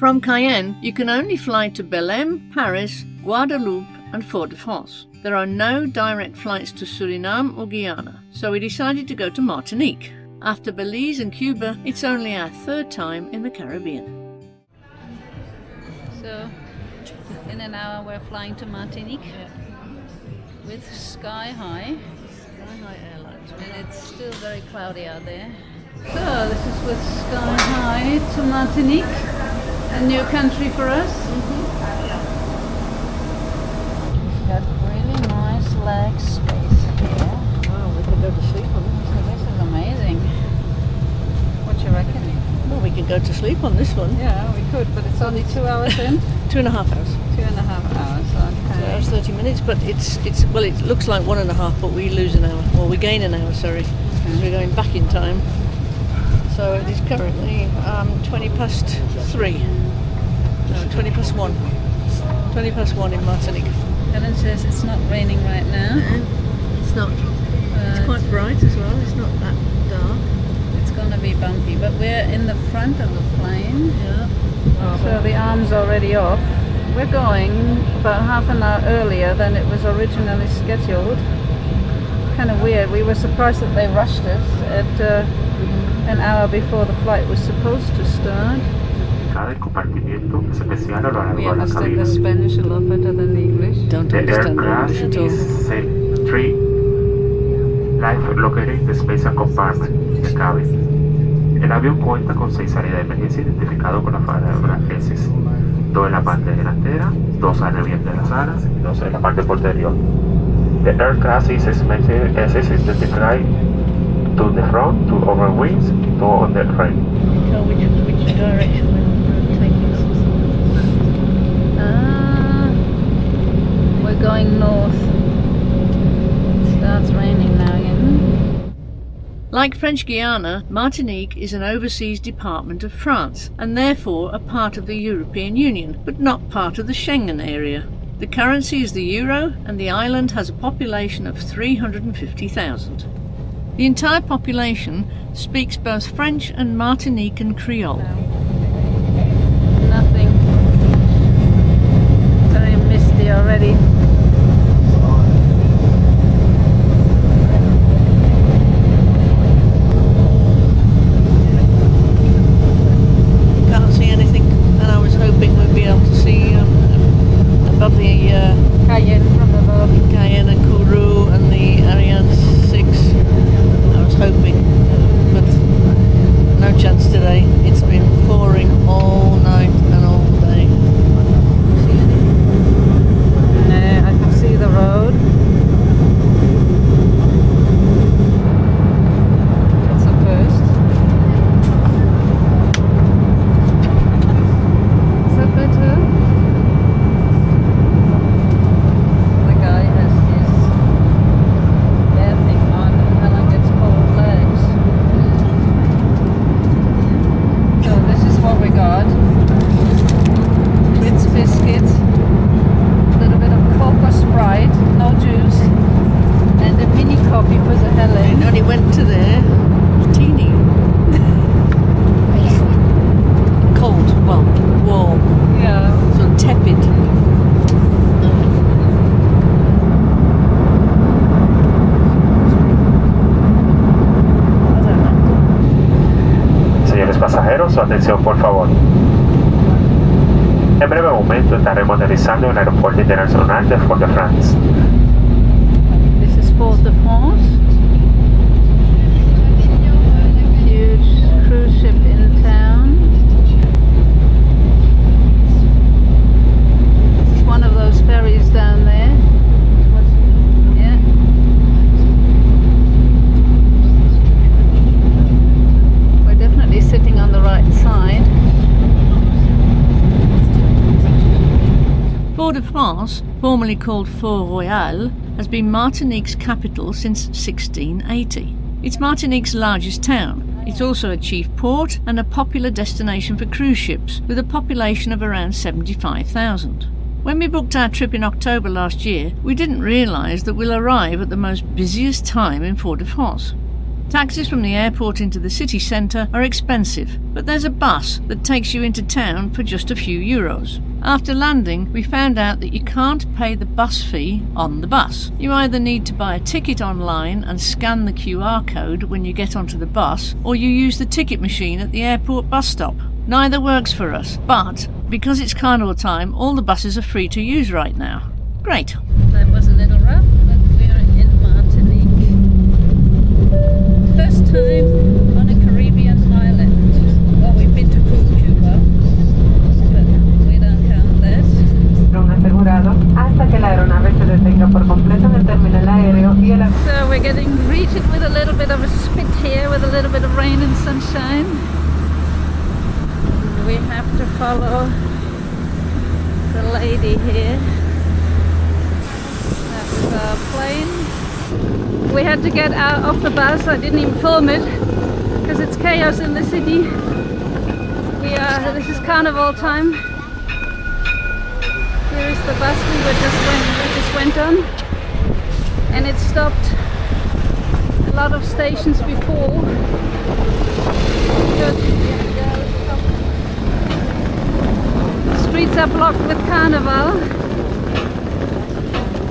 From Cayenne, you can only fly to Belém, Paris, Guadeloupe and Fort-de-France. There are no direct flights to Suriname or Guyana, so we decided to go to Martinique. After Belize and Cuba, it's only our third time in the Caribbean. So, in an hour we're flying to Martinique with Sky High. Sky High Airlines. And it's still very cloudy out there. So, this is with Sky High to Martinique, a new country for us. It's got really nice leg space here. Oh, we could go to sleep on this. So this is amazing. What do you reckon? Well, we could go to sleep on this one. Yeah, we could, but it's only 2 hours in. 2.5 hours. 2.5 hours, okay. So that's 30 minutes, but it's well, it looks like 1.5, but we lose an hour. Well, we gain an hour, sorry, because we're going back in time. So it is currently 20 past 3. No, 20 past 1. 20 past 1 in Martinique. Helen says it's not raining right now. It's not. It's quite bright as well. It's not that dark. It's going to be bumpy, but we're in the front of the plane. Yeah. So the arm's already off. We're going about half an hour earlier than it was originally scheduled. Kind of weird. We were surprised that they rushed us at an hour before the flight was supposed to start. We understand the Spanish a lot better than the English. Don't understand the English at all. 3 life located the special compartment, the cabin. El avión cuenta con 6 salidas de emergencia identificadas con las franceses. 2 en la parte delantera, 2 al revés de las alas y 2 en la parte posterior. The aircraft is identified to the front, 2 over wings, 2 on the right. Tell which direction we're taking. We're going north. It starts raining now again. Like French Guiana, Martinique is an overseas department of France and therefore a part of the European Union, but not part of the Schengen area. The currency is the euro and the island has a population of 350,000. The entire population speaks both French and Martinican Creole. Nothing. Very misty already. Can't see anything, and I was hoping we'd be able to see above the Cayenne from above. Cayenne and Kourou and the Ariane 6. I was hoping, but no chance today. It's been pouring all night and all day. I can see the road. That's the first. Is that better? The guy has his bare thing on and Helen gets cold legs. So this is what we got. Ritz biscuits, a little bit of Coke or Sprite, no juice, and a mini coffee for the Helen. And only went to there, it was teeny. Cold, well, warm, Yeah. so tepid. Señores pasajeros, su atención por favor. En breve momento estaremos aterrizando en el aeropuerto internacional de Fort-de-France. This is Fort-de-France. Huge cruise ship in town. This is one of those ferries down there. Yeah. We're definitely sitting on the right side. Fort-de-France, formerly called Fort Royal, has been Martinique's capital since 1680. It's Martinique's largest town. It's also a chief port and a popular destination for cruise ships, with a population of around 75,000. When we booked our trip in October last year, we didn't realise that we'll arrive at the most busiest time in Fort-de-France. Taxis from the airport into the city centre are expensive, but there's a bus that takes you into town for just a few euros. After landing, we found out that you can't pay the bus fee on the bus. You either need to buy a ticket online and scan the QR code when you get onto the bus, or you use the ticket machine at the airport bus stop. Neither works for us, but because it's carnival time, all the buses are free to use right now. Great. That was a little rough, but we're in Martinique. First time on a Caribbean island. Well, we've been to Cuba, but we don't count that. Asegurado hasta que la aeronave se detenga por completo en el terminal aéreo y el So we're getting greeted with a little bit of a spit here, with a little bit of rain and sunshine. We have to follow the lady here. That's our plane. We had to get out of the bus. I didn't even film it because it's chaos in the city. This is carnival time. Here is the bus we just went on, and it stopped a lot of stations before. The streets are blocked with carnival,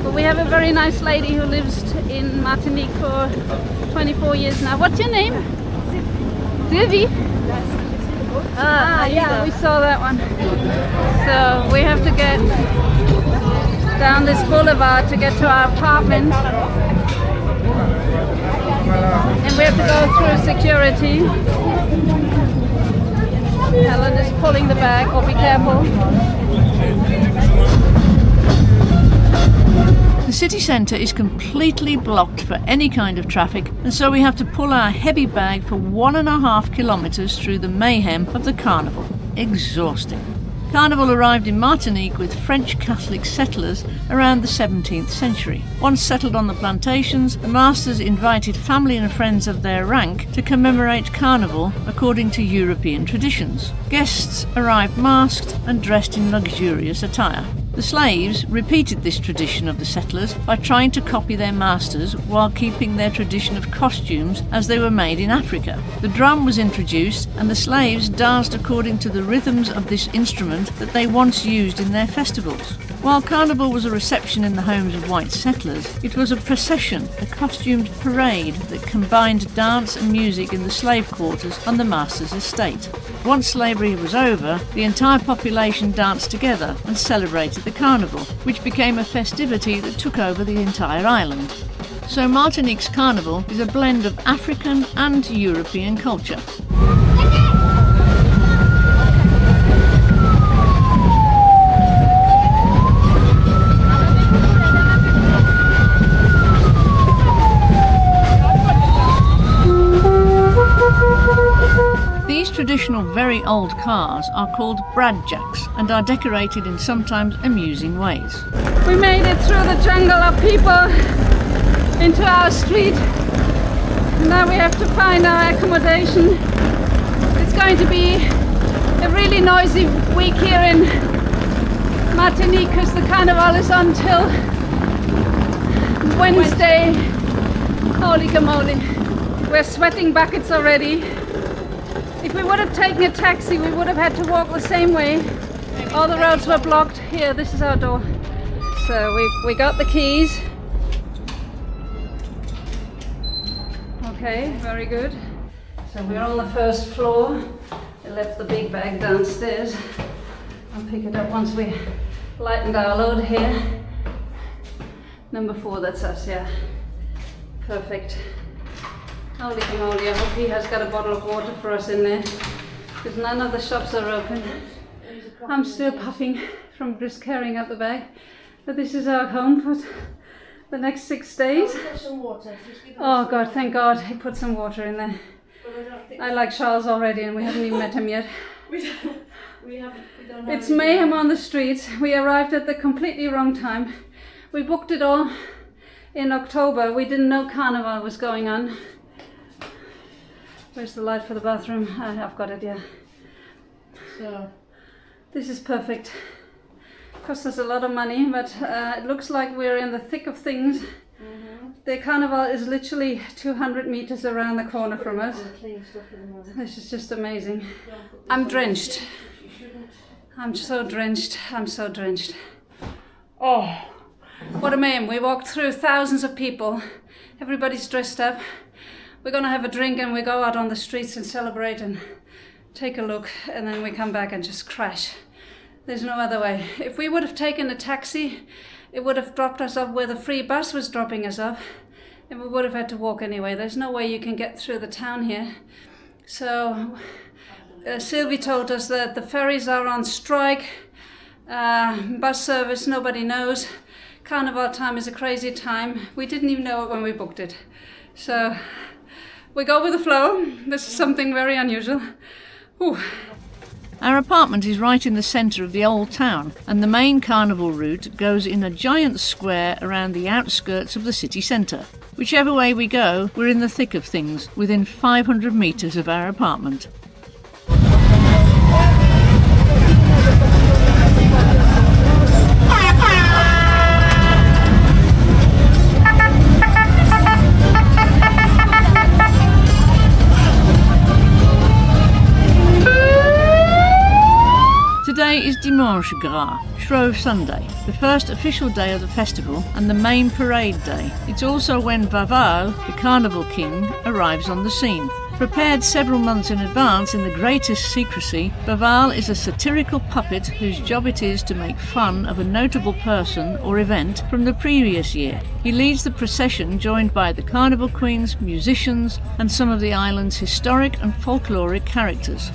but we have a very nice lady who lives in Martinique for 24 years now. What's your name? Sylvie? Yeah, we saw that one. So we have to get down this boulevard to get to our apartment, and we have to go through security. Helen is pulling the bag, or be careful. The city centre is completely blocked for any kind of traffic, and so we have to pull our heavy bag for 1.5 kilometres through the mayhem of the carnival. Exhausting. Carnival arrived in Martinique with French Catholic settlers around the 17th century. Once settled on the plantations, the masters invited family and friends of their rank to commemorate Carnival according to European traditions. Guests arrived masked and dressed in luxurious attire. The slaves repeated this tradition of the settlers by trying to copy their masters while keeping their tradition of costumes as they were made in Africa. The drum was introduced, and the slaves danced according to the rhythms of this instrument that they once used in their festivals. While Carnival was a reception in the homes of white settlers, it was a procession, a costumed parade that combined dance and music in the slave quarters on the master's estate. Once slavery was over, the entire population danced together and celebrated the carnival, which became a festivity that took over the entire island. So Martinique's carnival is a blend of African and European culture. These traditional very old cars are called bradjacks and are decorated in sometimes amusing ways. We made it through the jungle of people into our street. Now we have to find our accommodation. It's going to be a really noisy week here in Martinique because the carnival is until Wednesday. Holy gamoly. We're sweating buckets already. If we would have taken a taxi, we would have had to walk the same way. All the roads were blocked. Here, this is our door. So we got the keys. Okay, very good. So we're on the first floor. We left the big bag downstairs. I'll pick it up once we lightened our load here. Number 4, that's us, yeah. Perfect. Holy moly, I hope he has got a bottle of water for us in there, because none of the shops are open. I'm still puffing from just carrying out the bag, but this is our home for the next 6 days. Oh God, thank God he put some water in there. I like Charles already, and we haven't even met him yet. It's mayhem on the streets. We arrived at the completely wrong time. We booked it all in October. We didn't know Carnival was going on. Where's the light for the bathroom? I've got it, yeah. So this is perfect. Cost us a lot of money, but it looks like we're in the thick of things. The carnival is literally 200 meters around the corner from us. This is just amazing. I'm drenched. I'm so drenched. I'm so drenched. Oh, what a mayhem. We walked through thousands of people. Everybody's dressed up. We're gonna have a drink and we go out on the streets and celebrate and take a look, and then we come back and just crash. There's no other way. If we would have taken a taxi, it would have dropped us off where the free bus was dropping us off, and we would have had to walk anyway. There's no way you can get through the town here. So Sylvie told us that the ferries are on strike, bus service, nobody knows. Carnival time is a crazy time. We didn't even know it when we booked it. So we go with the flow. This is something very unusual. Ooh. Our apartment is right in the centre of the old town, and the main carnival route goes in a giant square around the outskirts of the city centre. Whichever way we go, we're in the thick of things, within 500 metres of our apartment. Today is Dimanche Gras, Shrove Sunday, the first official day of the festival and the main parade day. It's also when Vaval, the carnival king, arrives on the scene. Prepared several months in advance in the greatest secrecy, Vaval is a satirical puppet whose job it is to make fun of a notable person or event from the previous year. He leads the procession joined by the carnival queens, musicians and some of the island's historic and folkloric characters.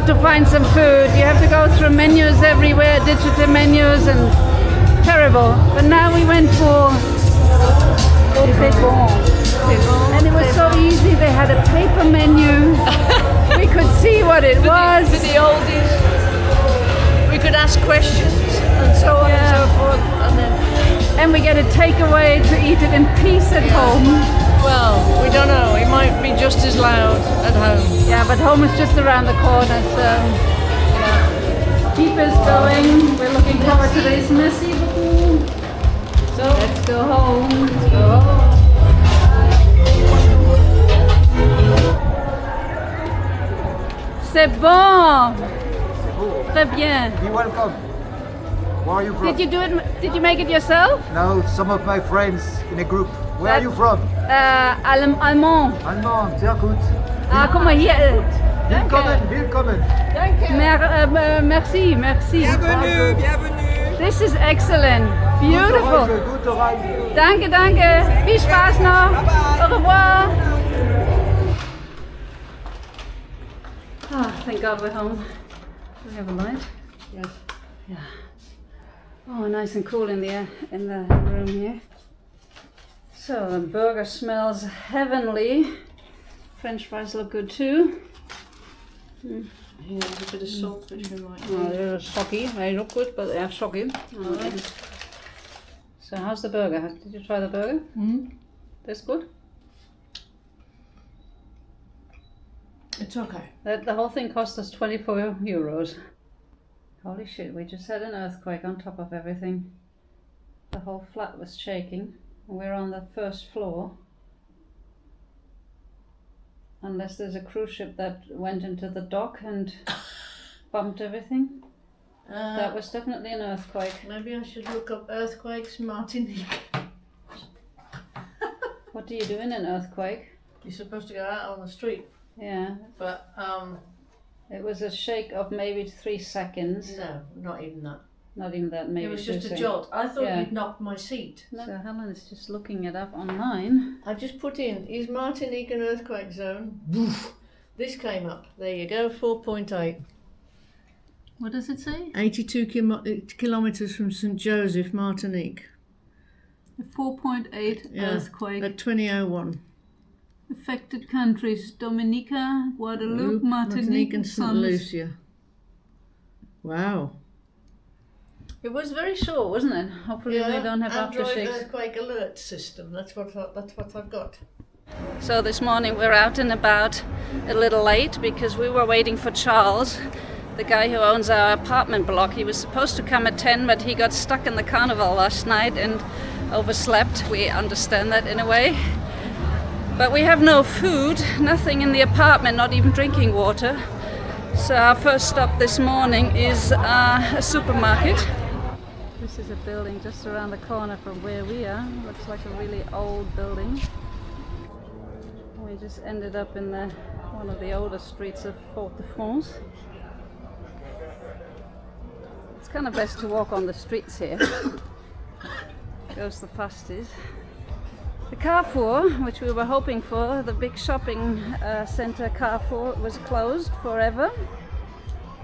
To find some food, you have to go through menus everywhere, digital menus, and terrible. But now we went for and it was so easy. They had a paper menu. We could see what it was. For the oldies, we could ask questions and so on and so forth, and we get a takeaway to eat it in peace at home. Well, we don't know. It might be just as loud at home. Yeah, but home is just around the corner, so keep us going. We're looking forward to this. Merci beaucoup. So let's go home. Let's go home. C'est bon. Très bien. Be welcome. Where are you from? Did you do it? Did you make it yourself? No, some of my friends in a group. Where are you from? Allemand. Allemand, sehr gut. Ah, guck mal hier. Willkommen, willkommen. Merci, merci. Bienvenue, bienvenue. This is excellent. Beautiful. Gute Reise. Danke, danke. Viel Spaß noch. Au revoir. Oh, thank God we're home. Do we have a light? Yes. Yeah. Oh, nice and cool in the room here. So the burger smells heavenly. French fries look good too. Here's a bit of salt which we might Oh, need. they're soggy. They look good, but they're soggy. Alright. So how's the burger? Did you try the burger? That's good. It's okay. The whole thing cost us 24 euros. Holy shit, we just had an earthquake on top of everything. The whole flat was shaking. We're on the first floor. Unless there's a cruise ship that went into the dock and bumped everything. That was definitely an earthquake. Maybe I should look up earthquakes in Martinique. What do you do in an earthquake? You're supposed to go out on the street. Yeah. But, it was a shake of maybe 3 seconds. no, not even that. Not even that, maybe It was just a 2 jolt. I thought Yeah. you'd knocked my seat. So Helen is just looking it up online. I've just put in, is Martinique an earthquake zone? Boof. This came up. There you go, 4.8. What does it say? 82 kilometres from St. Joseph, Martinique. A 4.8 earthquake. At 2001. Affected countries: Dominica, Guadeloupe, Martinique, and St. Lucia. Wow. It was very short, wasn't it? Hopefully they don't have Android aftershocks. earthquake alert system. That's what I've got. So this morning we're out and about a little late because we were waiting for Charles, the guy who owns our apartment block. He was supposed to come at 10, but he got stuck in the carnival last night and overslept. We understand that in a way. But we have no food, nothing in the apartment, not even drinking water. So our first stop this morning is a supermarket. This is a building just around the corner from where we are. Looks like a really old building. We just ended up in one of the older streets of Fort-de-France. It's kind of best to walk on the streets here. Goes the fastest. The Carrefour, which we were hoping for, the big shopping center Carrefour, was closed forever.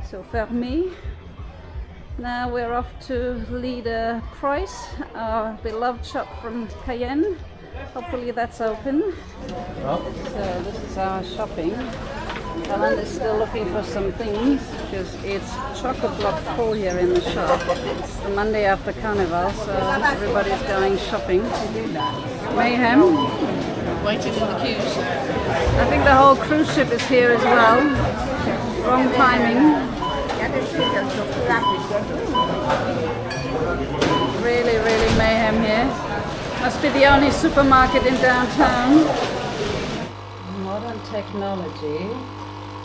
So fermé. Now we're off to Leader Price, our beloved shop from Cayenne. Hopefully that's open. So this is our shopping. Helen is still looking for some things because it's chock-a-block full here in the shop. It's the Monday after Carnival, so everybody's going shopping. Mayhem. Waiting in the queues. I think the whole cruise ship is here as well. Wrong timing. Really, really mayhem here. Must be the only supermarket in downtown. Modern technology.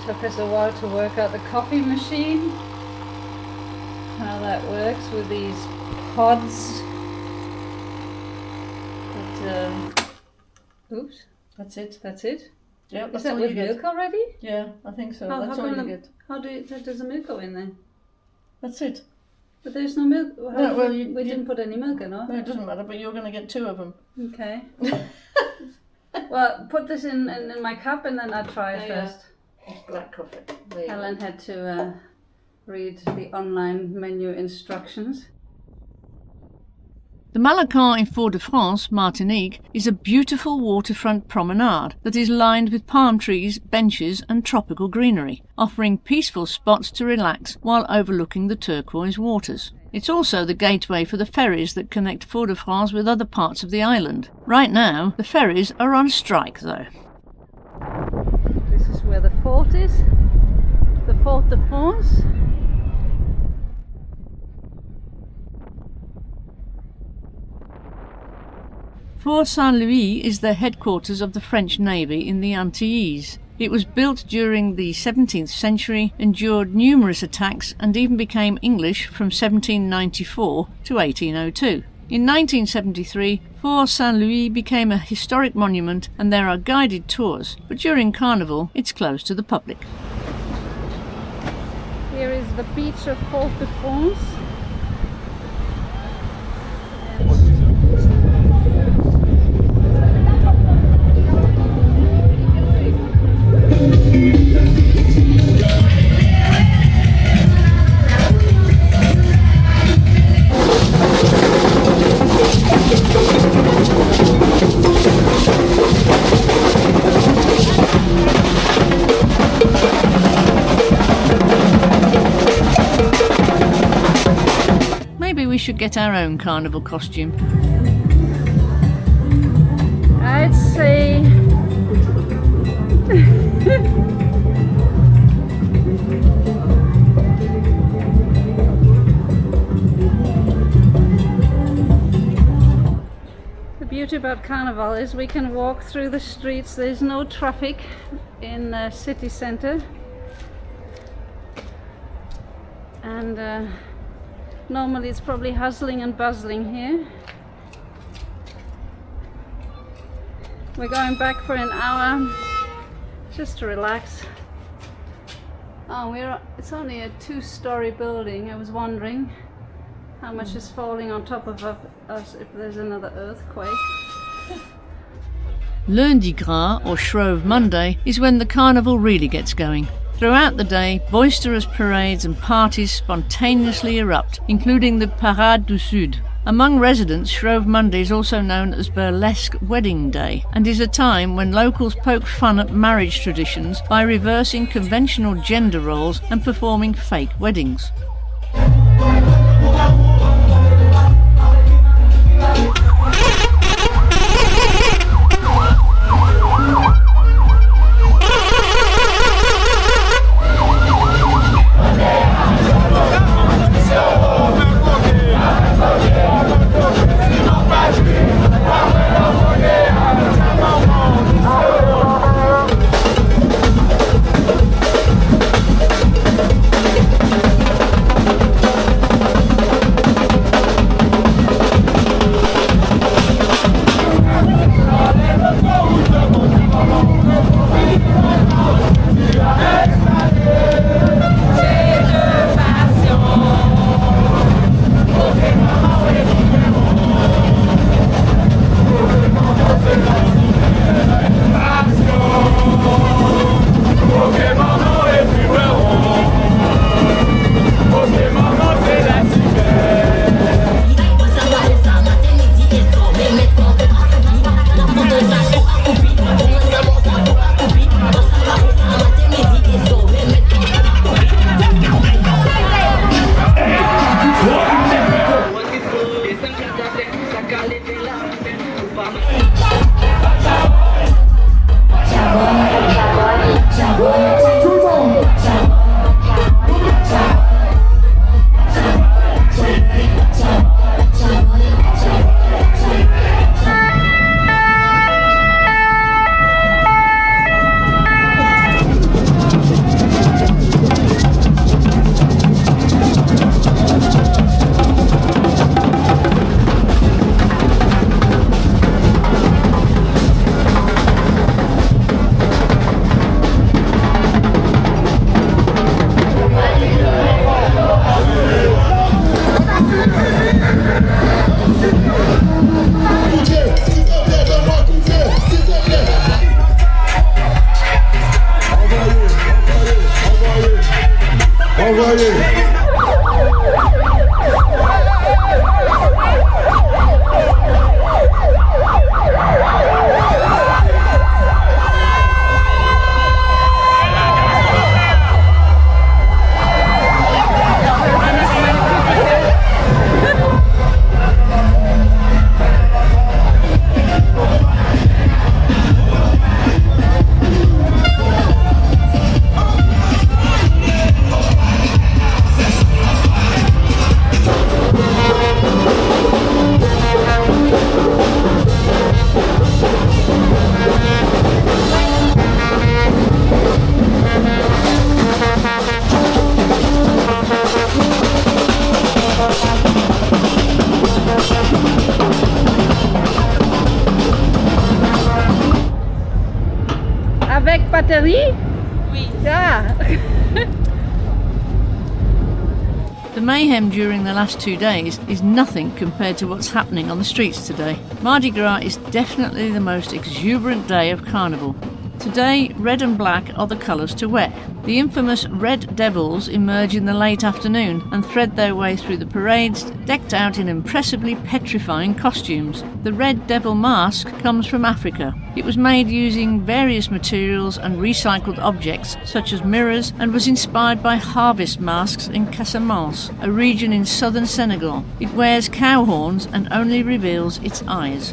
Took us a while to work out the coffee machine. How that works with these pods. But, oops. That's it. That's it? Yeah, Is that's that all with you get. milk already? Yeah, I think so. How That's all come you get. How does the milk go in there? That's it. But there's no milk. No, well, we didn't put any milk in, no? No, it doesn't matter, but you're going to get 2 of them. Okay. Well, put this in my cup and then I'll try it first. It's black coffee. There you go. Helen had to read the online menu instructions. The Malacan in Fort-de-France, Martinique, is a beautiful waterfront promenade that is lined with palm trees, benches and tropical greenery, offering peaceful spots to relax while overlooking the turquoise waters. It's also the gateway for the ferries that connect Fort-de-France with other parts of the island. Right now, the ferries are on strike though. This is where the fort is, the Fort de France. Fort Saint-Louis is the headquarters of the French Navy in the Antilles. It was built during the 17th century, endured numerous attacks and even became English from 1794 to 1802. In 1973, Fort Saint-Louis became a historic monument and there are guided tours, but during Carnival it's closed to the public. Here is the beach of Fort de France. Maybe we should get our own carnival costume. I'd say beauty about Carnival is we can walk through the streets. There's no traffic in the city centre, and normally it's probably hustling and bustling here. We're going back for an hour just to relax. Oh, it's only a 2-story building. I was wondering how much is falling on top of us if there's another earthquake. Lundi Gras, or Shrove Monday, is when the carnival really gets going. Throughout the day, boisterous parades and parties spontaneously erupt, including the Parade du Sud. Among residents, Shrove Monday is also known as Burlesque Wedding Day, and is a time when locals poke fun at marriage traditions by reversing conventional gender roles and performing fake weddings. batterie? Oui. Yeah. The mayhem during the last 2 days is nothing compared to what's happening on the streets today. Mardi Gras is definitely the most exuberant day of Carnival. Today, red and black are the colours to wear. The infamous Red Devils emerge in the late afternoon and thread their way through the parades, decked out in impressively petrifying costumes. The Red Devil mask comes from Africa. It was made using various materials and recycled objects, such as mirrors, and was inspired by harvest masks in Casamance, a region in southern Senegal. It wears cow horns and only reveals its eyes.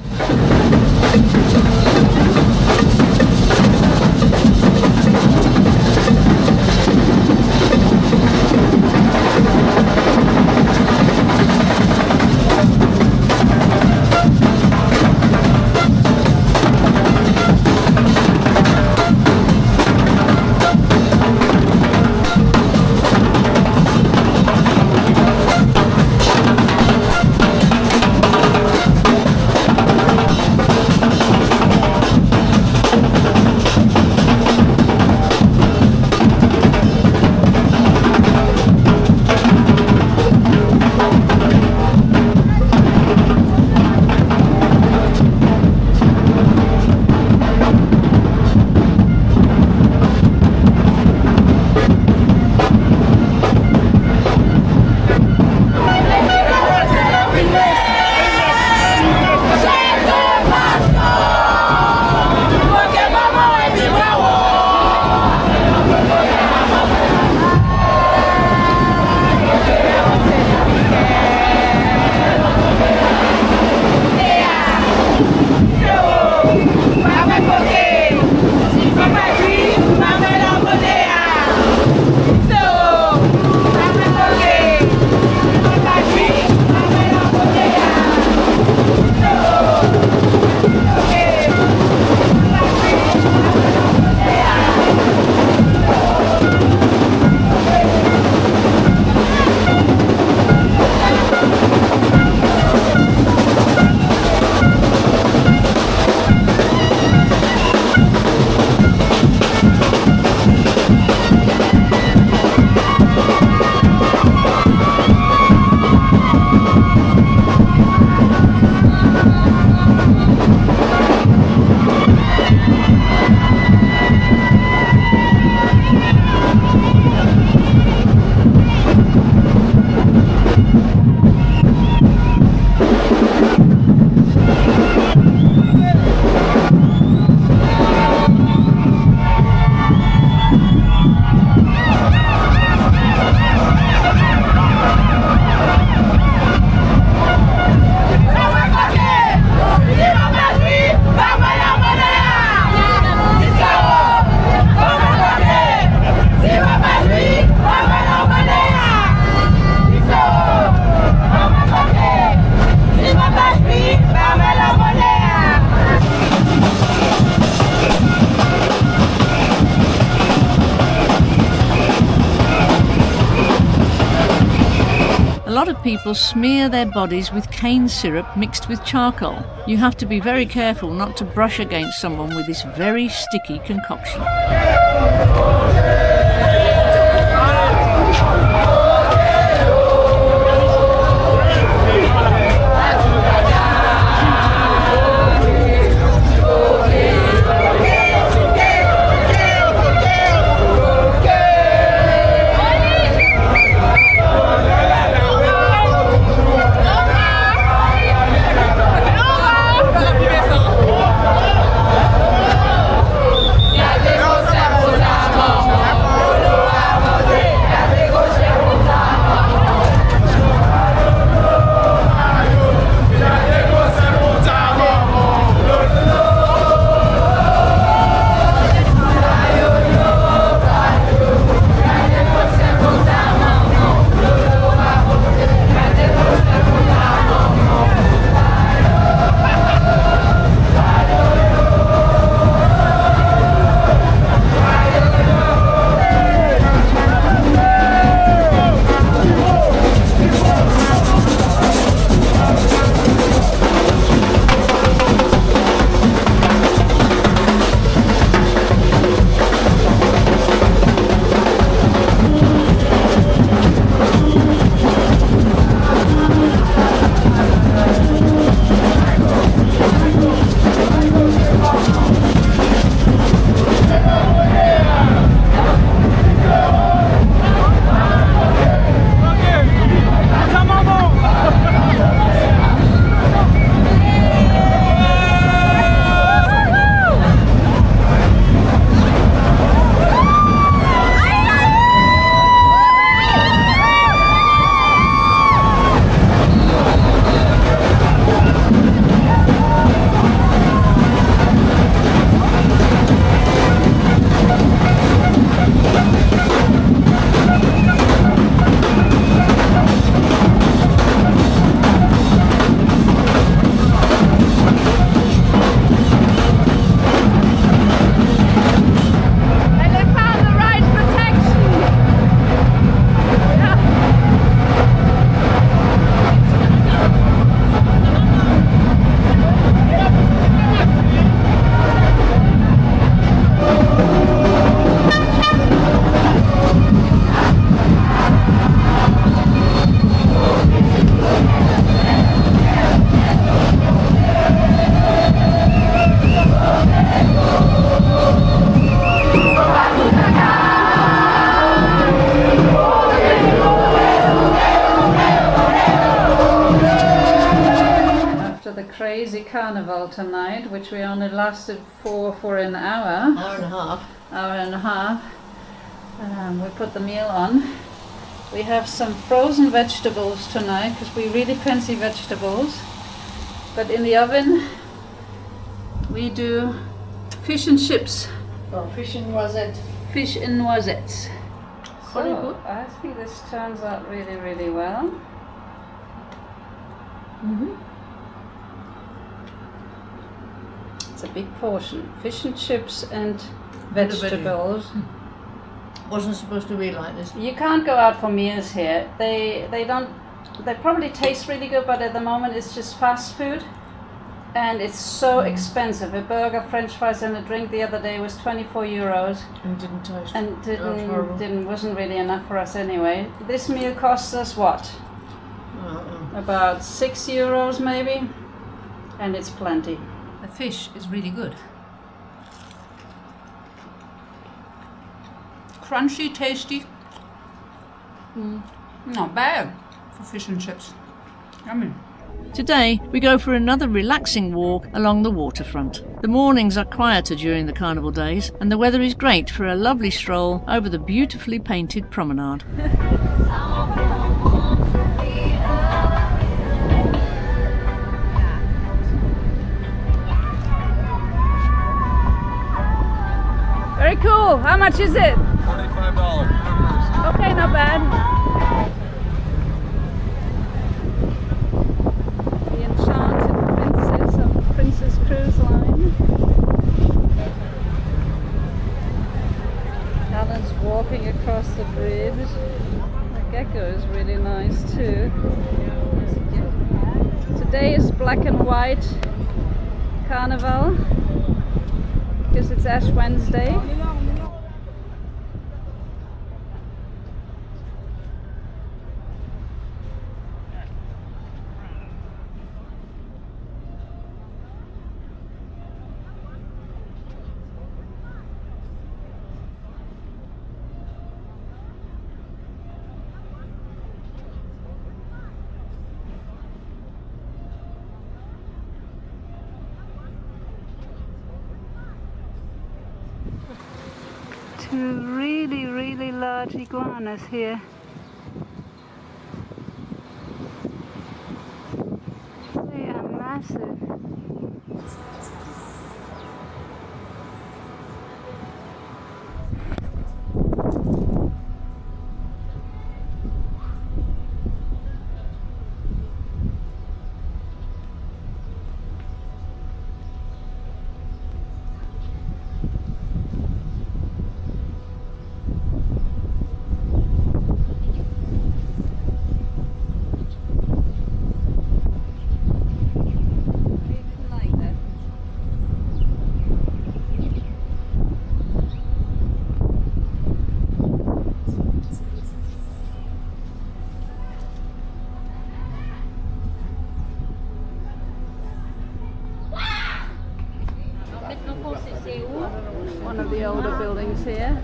people smear their bodies with cane syrup mixed with charcoal. You have to be very careful not to brush against someone with this very sticky concoction. Crazy carnival tonight, which we only lasted for an hour. Hour and a half. Hour and a half. We put the meal on. We have some frozen vegetables tonight because we really fancy vegetables. But in the oven we do fish and chips. Oh, fish and noisettes. Fish and noisettes. Very So good. I think this turns out really, really well. Mm-hmm. It's a big portion. Fish and chips and vegetables. Wasn't supposed to be like this. You can't go out for meals here. They probably taste really good, but at the moment it's just fast food. And it's so expensive. A burger, french fries and a drink the other day was 24 euros. And didn't taste. And horrible. wasn't really enough for us anyway. This meal costs us what? About 6 euros maybe. And it's plenty. The fish is really good. Crunchy, tasty. Not bad for fish and chips. Yummy. Today, we go for another relaxing walk along the waterfront. The mornings are quieter during the carnival days, and the weather is great for a lovely stroll over the beautifully painted promenade. Very cool. How much is it? $45. Okay, not bad. The Enchanted Princess of Princess Cruise Line. Alan's walking across the bridge. The gecko is really nice too. black and white carnival because it's Ash Wednesday. Two really large iguanas here. They are massive. One of the older buildings here.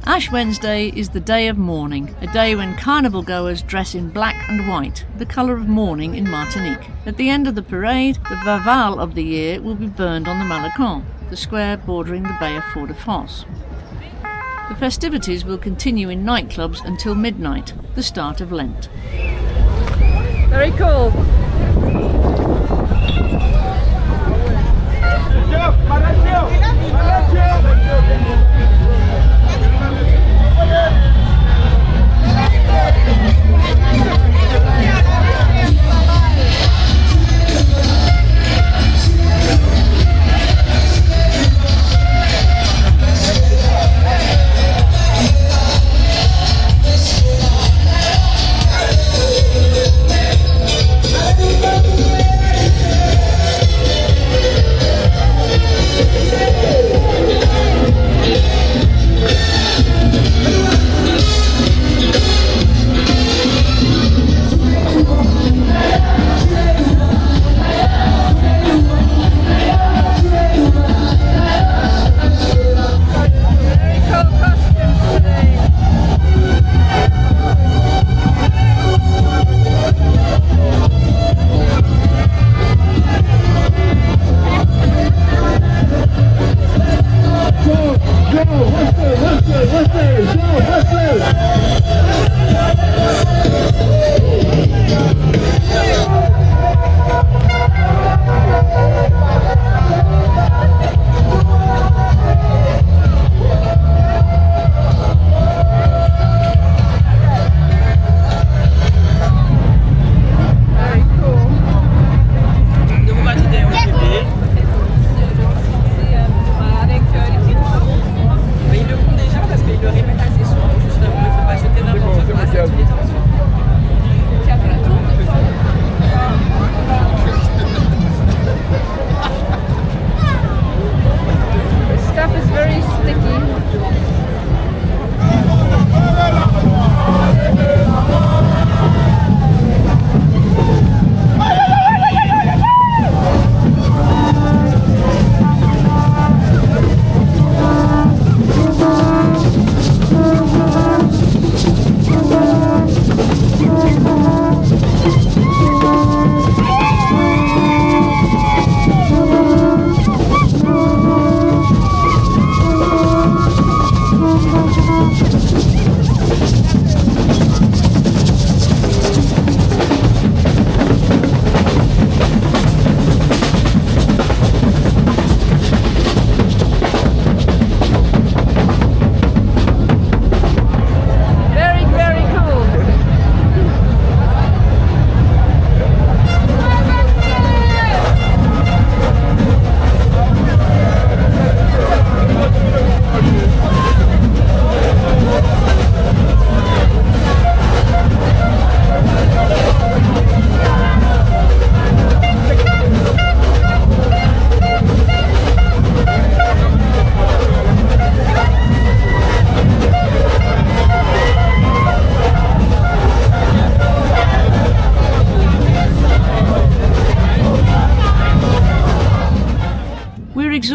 Ash Wednesday is the day of mourning, a day when carnival goers dress in black and white, the colour of mourning in Martinique. At the end of the parade, the Vaval of the year will be burned on the Malecon, the square bordering the Bay of Fort-de-France. The festivities will continue in nightclubs until midnight, the start of Lent. Very cool.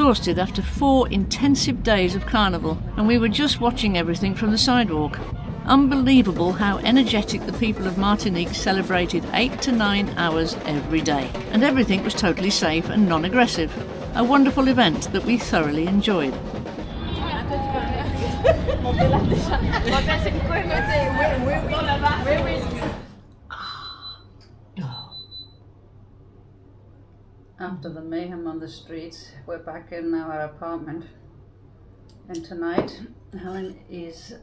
exhausted after 4 intensive days of carnival, and we were just watching everything from the sidewalk. Unbelievable how energetic the people of Martinique celebrated 8 to 9 hours every day, and everything was totally safe and non-aggressive. A wonderful event that we thoroughly enjoyed. After the mayhem on the streets, we're back in our apartment. And tonight, Helen is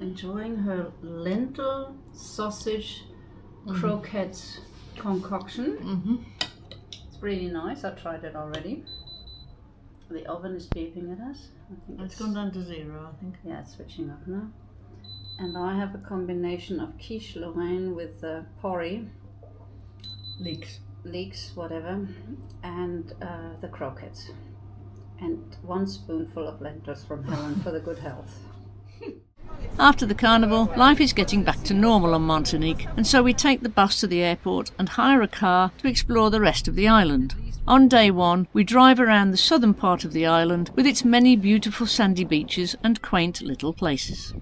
enjoying her lentil sausage croquettes concoction. It's really nice. I tried it already. The oven is beeping at us. I think It's gone down to 0, I think. Yeah, it's switching up now. And I have a combination of quiche Lorraine with porree, leeks, whatever, and the croquettes. And 1 spoonful of lentils from Helen for the good health. After the carnival, life is getting back to normal on Martinique, and so we take the bus to the airport and hire a car to explore the rest of the island. On day 1, we drive around the southern part of the island with its many beautiful sandy beaches and quaint little places.